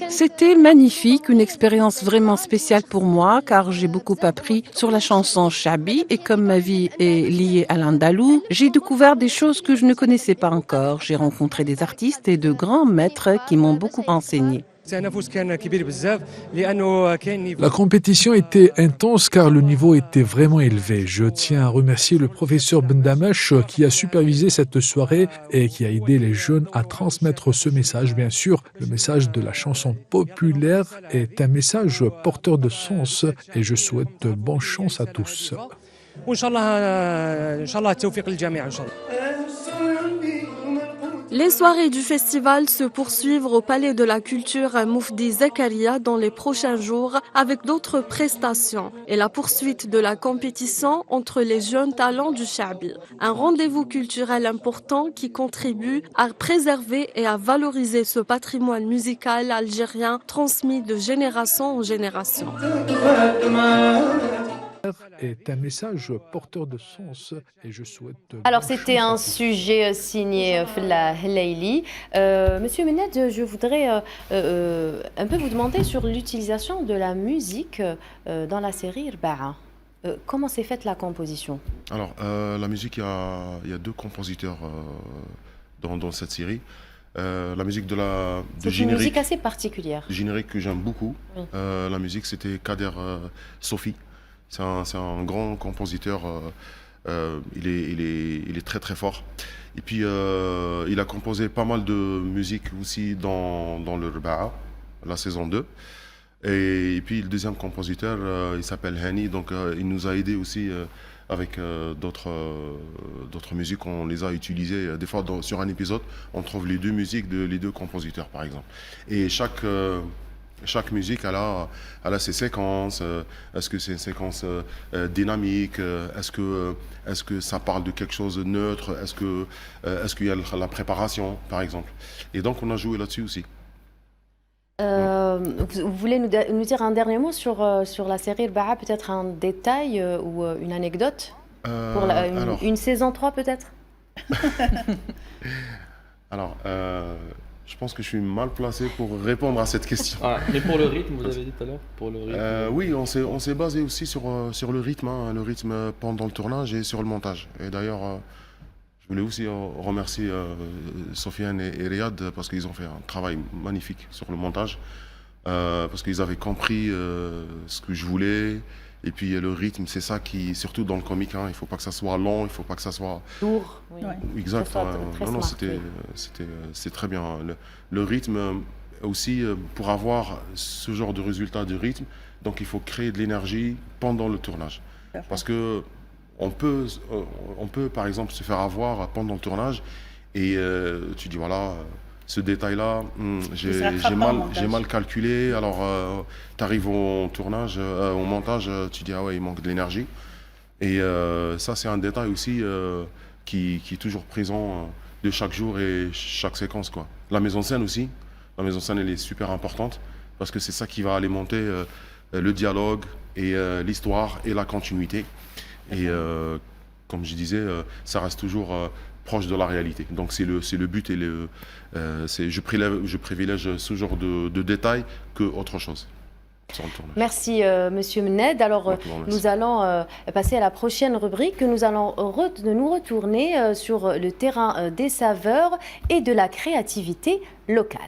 C'était magnifique, une expérience vraiment spéciale pour moi car j'ai beaucoup appris sur la chanson Chabi et comme ma vie est liée à l'andalou, j'ai découvert des choses que je ne connaissais pas encore. J'ai rencontré des artistes et de grands maîtres qui m'ont beaucoup enseigné. La compétition était intense car le niveau était vraiment élevé. Je tiens à remercier le professeur Bendamash qui a supervisé cette soirée et qui a aidé les jeunes à transmettre ce message. Bien sûr, le message de la chanson populaire est un message porteur de sens et je souhaite bonne chance à tous. Les soirées du festival se poursuivent au Palais de la Culture à Moufdi Zakaria dans les prochains jours avec d'autres prestations et la poursuite de la compétition entre les jeunes talents du Chabi. Un rendez-vous culturel important qui contribue à préserver et à valoriser ce patrimoine musical algérien transmis de génération en génération. Est un message porteur de sens et je souhaite... Alors c'était un sujet signé Fella Helaili. Monsieur Mouned, je voudrais un peu vous demander sur l'utilisation de la musique dans la série Irba'a. Comment s'est faite la composition? Alors la musique, il y a deux compositeurs dans cette série. La musique de c'est une musique assez particulière. Générique que j'aime beaucoup. Oui. La musique c'était Kader Sofi. C'est un grand compositeur il est très très fort. Et puis il a composé pas mal de musique aussi dans le Rba'a, la saison 2. Et puis le deuxième compositeur, il s'appelle Hani, donc il nous a aidé aussi avec d'autres musiques. On les a utilisées des fois sur un épisode, on trouve les deux musiques les deux compositeurs par exemple. Et chaque musique, elle a ses séquences. Est-ce que c'est une séquence dynamique? Est-ce que ça parle de quelque chose de neutre? Est-ce qu'il y a la préparation, par exemple? Et donc, on a joué là-dessus aussi. Vous voulez nous dire un dernier mot sur la série Rba'a, peut-être un détail ou une anecdote pour une saison 3 peut-être? Alors, je pense que je suis mal placé pour répondre à cette question. Mais pour le rythme, vous avez dit tout à l'heure pour le rythme. Oui, on s'est basé aussi sur le rythme pendant le tournage et sur le montage. Et d'ailleurs, je voulais aussi remercier Sofiane et Riyad parce qu'ils ont fait un travail magnifique sur le montage. Parce qu'ils avaient compris ce que je voulais. Et puis le rythme, c'est ça qui, surtout dans le comique, il ne faut pas que ça soit long, il ne faut pas que ça soit lourd. Oui. Exact. Non, c'était très bien. Le rythme aussi, pour avoir ce genre de résultat de rythme, donc il faut créer de l'énergie pendant le tournage. Parce que on peut par exemple se faire avoir pendant le tournage et tu dis voilà. Ce détail-là, j'ai mal calculé. Alors, tu arrives au tournage, au montage, tu dis ah ouais, il manque de l'énergie. Et ça, c'est un détail aussi qui est toujours présent de chaque jour et chaque séquence, quoi. La mise en scène aussi. La mise en scène, elle est super importante parce que c'est ça qui va alimenter le dialogue et l'histoire et la continuité. Et comme je disais, ça reste toujours proche de la réalité. Donc c'est le but et je privilège ce genre de détails qu'autre chose. Merci Monsieur Mned. Alors nous allons passer à la prochaine rubrique. Nous allons nous retourner sur le terrain des saveurs et de la créativité locale.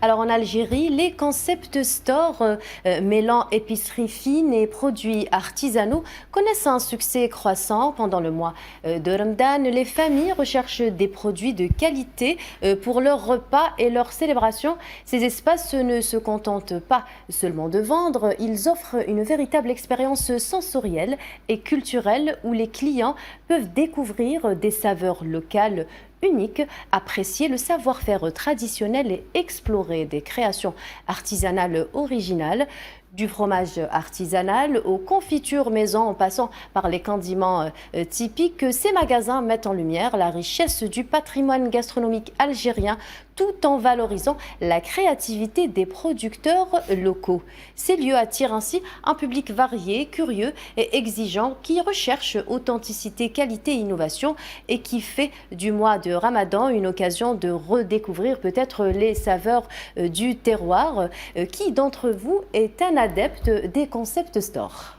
Alors en Algérie, les concept stores mêlant épicerie fine et produits artisanaux connaissent un succès croissant. Pendant le mois de Ramadan, les familles recherchent des produits de qualité pour leurs repas et leurs célébrations. Ces espaces ne se contentent pas seulement de vendre, ils offrent une véritable expérience sensorielle et culturelle où les clients peuvent découvrir des saveurs locales unique, apprécier le savoir-faire traditionnel et explorer des créations artisanales originales. Du fromage artisanal aux confitures maison en passant par les condiments typiques, ces magasins mettent en lumière la richesse du patrimoine gastronomique algérien tout en valorisant la créativité des producteurs locaux. Ces lieux attirent ainsi un public varié, curieux et exigeant qui recherche authenticité, qualité et innovation et qui fait du mois de Ramadan une occasion de redécouvrir peut-être les saveurs du terroir. Qui d'entre vous est un adepte des concept stores?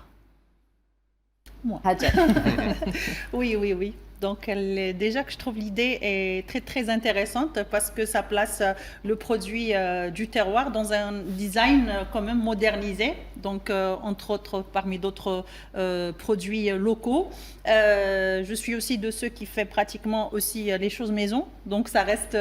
Moi. Oui. Donc, déjà que je trouve l'idée est très, très intéressante parce que ça place le produit du terroir dans un design quand même modernisé. Donc, entre autres, parmi d'autres produits locaux. Je suis aussi de ceux qui fait pratiquement aussi les choses maison. Donc, ça reste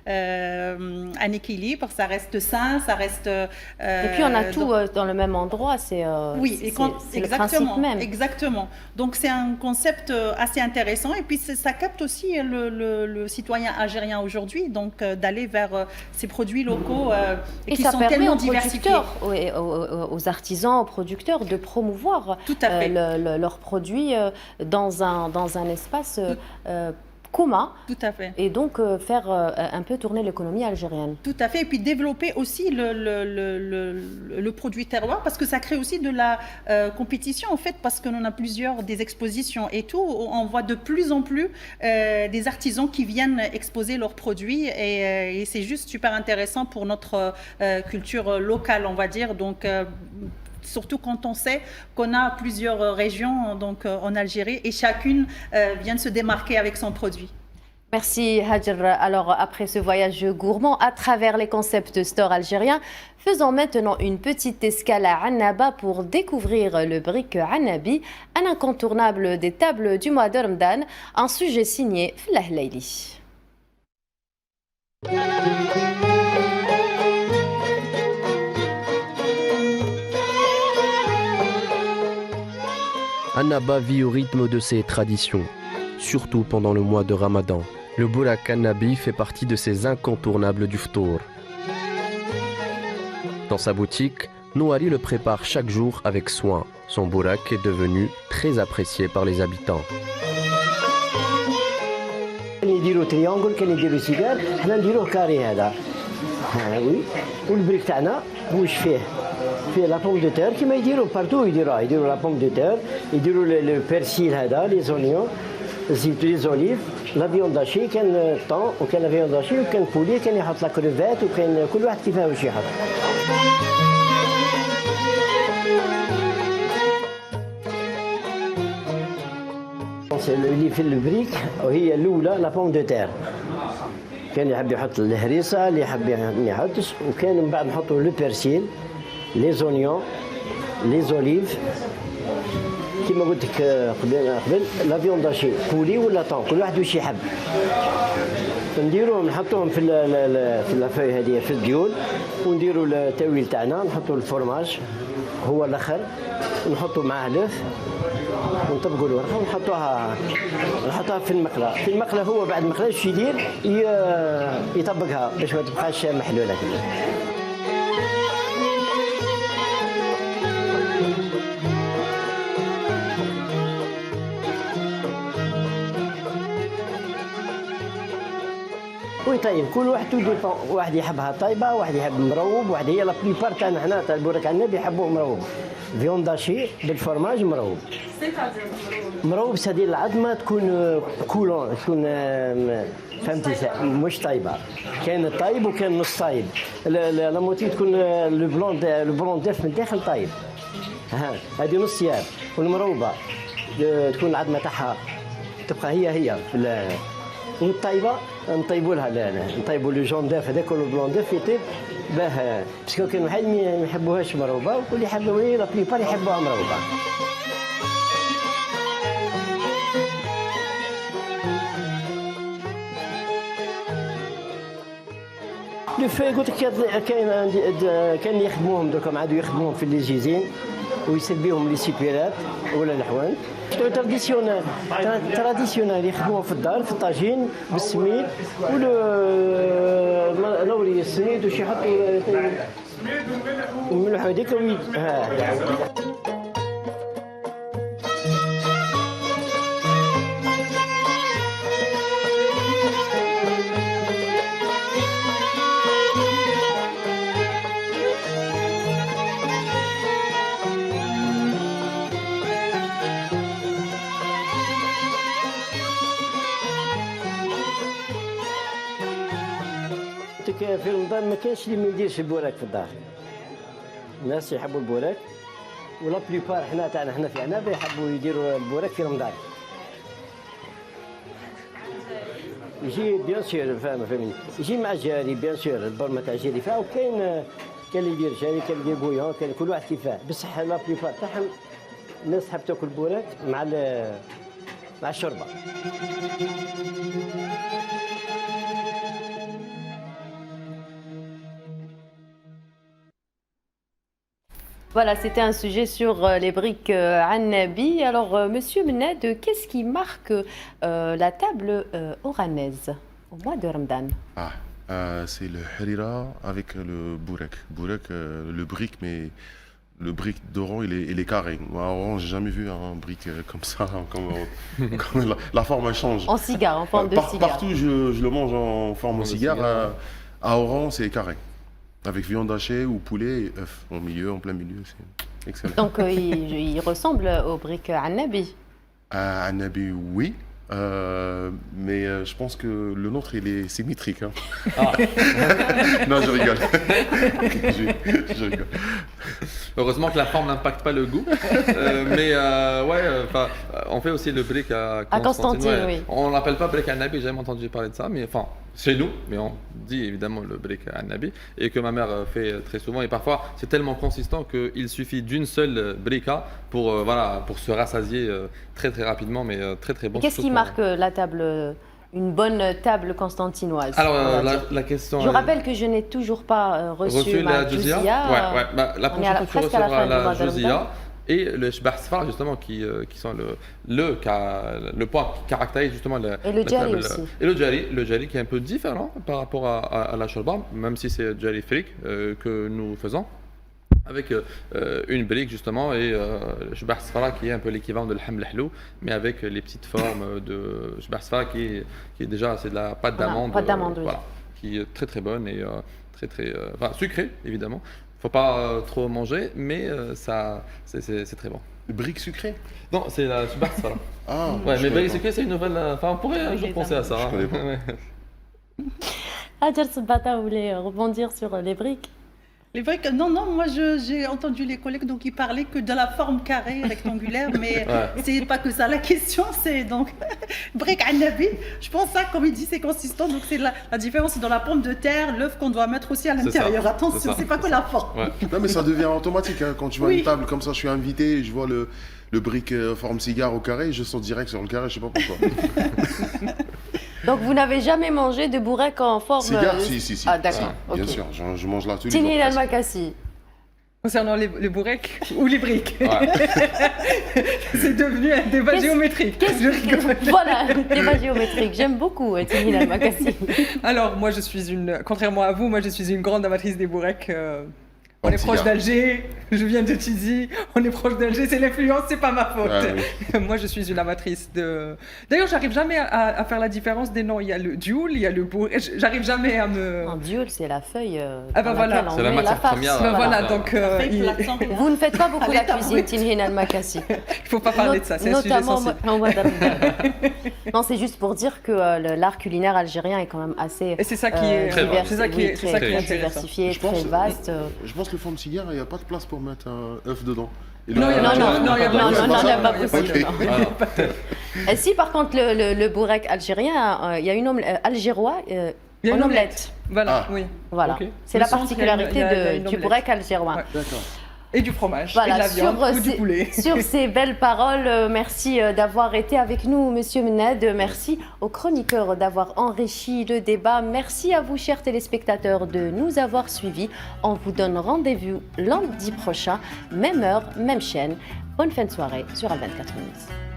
un équilibre, ça reste sain, ça reste... Et puis, on a tout dans le même endroit. C'est le principe même. Exactement. Donc, c'est un concept assez intéressant. Et puis, ça capte aussi le citoyen algérien aujourd'hui, donc d'aller vers ces produits locaux qui sont tellement diversifiés. Et aux artisans, aux producteurs de promouvoir leurs produits dans un espace commun. Tout à fait. Et donc faire un peu tourner l'économie algérienne. Tout à fait. Et puis développer aussi le produit terroir parce que ça crée aussi de la compétition en fait parce que l'on a des expositions et tout. On voit de plus en plus des artisans qui viennent exposer leurs produits et c'est juste super intéressant pour notre culture locale, on va dire. Donc surtout quand on sait qu'on a plusieurs régions donc, en Algérie et chacune vient de se démarquer avec son produit. Merci Hajar. Alors après ce voyage gourmand à travers les concept stores algériens, faisons maintenant une petite escale à Annaba pour découvrir le brick Annabi, un incontournable des tables du mois de Ramadan, un sujet signé Flah Leili. Annaba vit au rythme de ses traditions, surtout pendant le mois de Ramadan. Le bourak Annabi fait partie de ces incontournables du ftour. Dans sa boutique, Nouari le prépare chaque jour avec soin. Son bourak est devenu très apprécié par les habitants. يديروا تريانجل كان يديروا سيجار حنا نديروه كاري هذا ها وي والبريك تاعنا واش فيه لا بوم دو تير كيما يديروا بارتو يديروا لا بوم دو تير يديروا لو بيرسيل هذا لي زونيون زيت لي زوليف لا فيون داشي كان طون وكان لا فيون داشي وكان بولي كان يحط لا كروفات وكان كل واحد كيفاه واش يحط اللي في البريك وهي الاولى لا بوم دو تير كان يحب يحط الهريسه اللي يحب ما يحطش وكان من بعد نحطوا لو بيرسيل لي زونيون لي زوليف كما قلت لك قبل لا فيون داشي بولي ولا طون كل واحد واش يحب نديروهم نحطوهم في لافوي هذه في الديول ونديروا التاويل تاعنا نحطوا الفرماج هو الاخر ونحطوا معاه لوف ونطبقوا الورقه ونحطوها في المقله. في المقله هو بعد المقله واش يدير يطبقها باش ما تبقاش محلوله. ويطيب كل واحد ديبون، واحد يحبها طيبه، واحد يحب مروب، واحد هي لا بليبار تاعنا حنا تاع البورك عندنا يحبوه مروب. فيون داشي بالفرماج مروب. مروب سادي العظمه تكون كولون، تكون فهمتي مش طيبه. كاين الطيب وكاين نص طيب. لا موتي تكون لو بلون ديف من الداخل طيب. ها هذه نص ياب، والمروبه تكون العظمه تاعها تبقى هي في والطيبه نطيبوا لها نطيبوا لو جون داف هذاك ولا بلون داف يطيب باه باسكو كاين واحد ما يحبوهاش مروبه واللي يحبوا لا بليبار يحبوها مروبه. لو في قلت لك كاين اللي يخدموهم دوكا عادوا يخدموهم في لي جيزين ويسبيهم لي سيبيرات ولا الحوان. تراديسيونال يخدموهم في الدار في الطاجين بالسميد ولوري السميد وش يحطوا الملح هذيك في رمضان ما كانش اللي ما يديرش البوراك في الدار. الناس يحبوا البوراك ولا بليبار حنا في عنابه يحبوا يديروا البوراك في رمضان. يجي بيان سور فهمني يجي مع جاري بيان سور البرمه تاع جاري فيها وكاين اللي يدير جاري كان يدير بويون كان كل واحد كيفاه بصح لا بليبار تاعهم الناس تحب تاكل البوراك مع الشوربه. Voilà, c'était un sujet sur les briques Annabi. Alors, Monsieur Mnad, qu'est-ce qui marque la table oranaise au mois de Ramadan? C'est le harira avec le bourek. Le brick, mais le brick d'Oran, il est carré. Moi, à Oran, j'ai jamais vu un brick comme ça. Comme la forme, elle change. En cigare, en forme de cigare. Partout, je le mange en forme de cigare. À Oran, c'est carré. Avec viande hachée ou poulet et œufs au milieu, en plein milieu, c'est excellent. Donc il ressemble au brick Annabi. Annabi, oui. Mais je pense que le nôtre, il est symétrique. Hein. Ah. Non, je rigole. je rigole. Heureusement que la forme n'impacte pas le goût. Mais on fait aussi le brick à Constantine. Oui. On l'appelle pas brick al-Nabi, j'ai jamais entendu parler de ça, mais enfin, chez nous, mais on dit évidemment le brick al-Nabi, et que ma mère fait très souvent. Et parfois, c'est tellement consistant qu'il suffit d'une seule brica pour se rassasier très très rapidement, mais très très bon. Qu'est-ce qui marque la table, une bonne table constantinoise? Alors la question. Je rappelle que je n'ai toujours pas reçu ma Juzia. La prochaine fois tu recevras la Juzia et le Shbah Sfar justement qui sont le point qui caractérise justement la Jari table. aussi. Et le Jari qui est un peu différent par rapport à la Shorba, même si c'est Jari fric que nous faisons. Avec une brique justement et le Shbah Sfara qui est un peu l'équivalent de l'Ham Lahlou, mais avec les petites formes de Shbah Sfara qui est déjà c'est de la pâte d'amande, qui est très très bonne et très sucrée évidemment. Faut pas trop manger, mais c'est très bon. Brique sucrée? Non, c'est la Shbah Sfara. Ah. Ouais, mais brique sucrée c'est une nouvelle. Enfin, on pourrait un jour penser à ça. Je connais pas. Hajar Sebata voulait rebondir sur les briques. Les briques, non, moi j'ai entendu les collègues donc ils parlaient que de la forme carrée, rectangulaire, mais c'est pas que ça la question, c'est donc brique al-Nabi. Je pense ça, comme il dit, c'est consistant, donc c'est la différence c'est dans la pomme de terre, l'œuf qu'on doit mettre aussi à l'intérieur. Attention, c'est pas que la forme. Ouais. Non, mais ça devient automatique hein. Quand tu vois une table comme ça, je suis invité, je vois le brique forme cigare au carré, je sors direct sur le carré, je sais pas pourquoi. Donc vous n'avez jamais mangé de bourrec en forme cigare? Si. Ah d'accord. Bien sûr, je mange là tous les jours. Tinine al-Makassi. Concernant les bourrecs ou les briques, c'est devenu un débat géométrique. Voilà, débat géométrique. J'aime beaucoup Tinine al-Makassi. Alors moi contrairement à vous, moi je suis une grande amatrice des bourrecs. On est proche d'Alger, je viens de Tizi, on est proche d'Alger, c'est l'influence, c'est pas ma faute. Oui. Moi, je suis une amatrice de... D'ailleurs, j'arrive jamais à faire la différence des noms. Il y a le dioul, il y a le bourrec, j'arrive jamais à me... Un dioul, c'est la feuille voilà. C'est la matière première. Voilà, donc... Vous ne faites pas beaucoup la cuisine, Tinine al-Makassi. Il faut pas parler de ça, c'est un sujet sensible. Non, c'est juste pour dire que l'art culinaire algérien est quand même assez... Et c'est ça qui est très diversifié, très vaste. Je pense que le forme cigare, il n'y a pas de place pour mettre un œuf dedans. Non, il n'y a pas possible. Si par contre le bourrec algérien, il y a une omelette algérois, en omelette. Voilà, oui. Voilà. C'est la particularité du bourrec algérois. D'accord. Et du fromage, voilà, et de la viande, ou du poulet. Sur ces belles paroles, merci d'avoir été avec nous, Monsieur Mnad. Merci aux chroniqueurs d'avoir enrichi le débat. Merci à vous, chers téléspectateurs, de nous avoir suivis. On vous donne rendez-vous lundi prochain, même heure, même chaîne. Bonne fin de soirée sur Al 24 Minutes.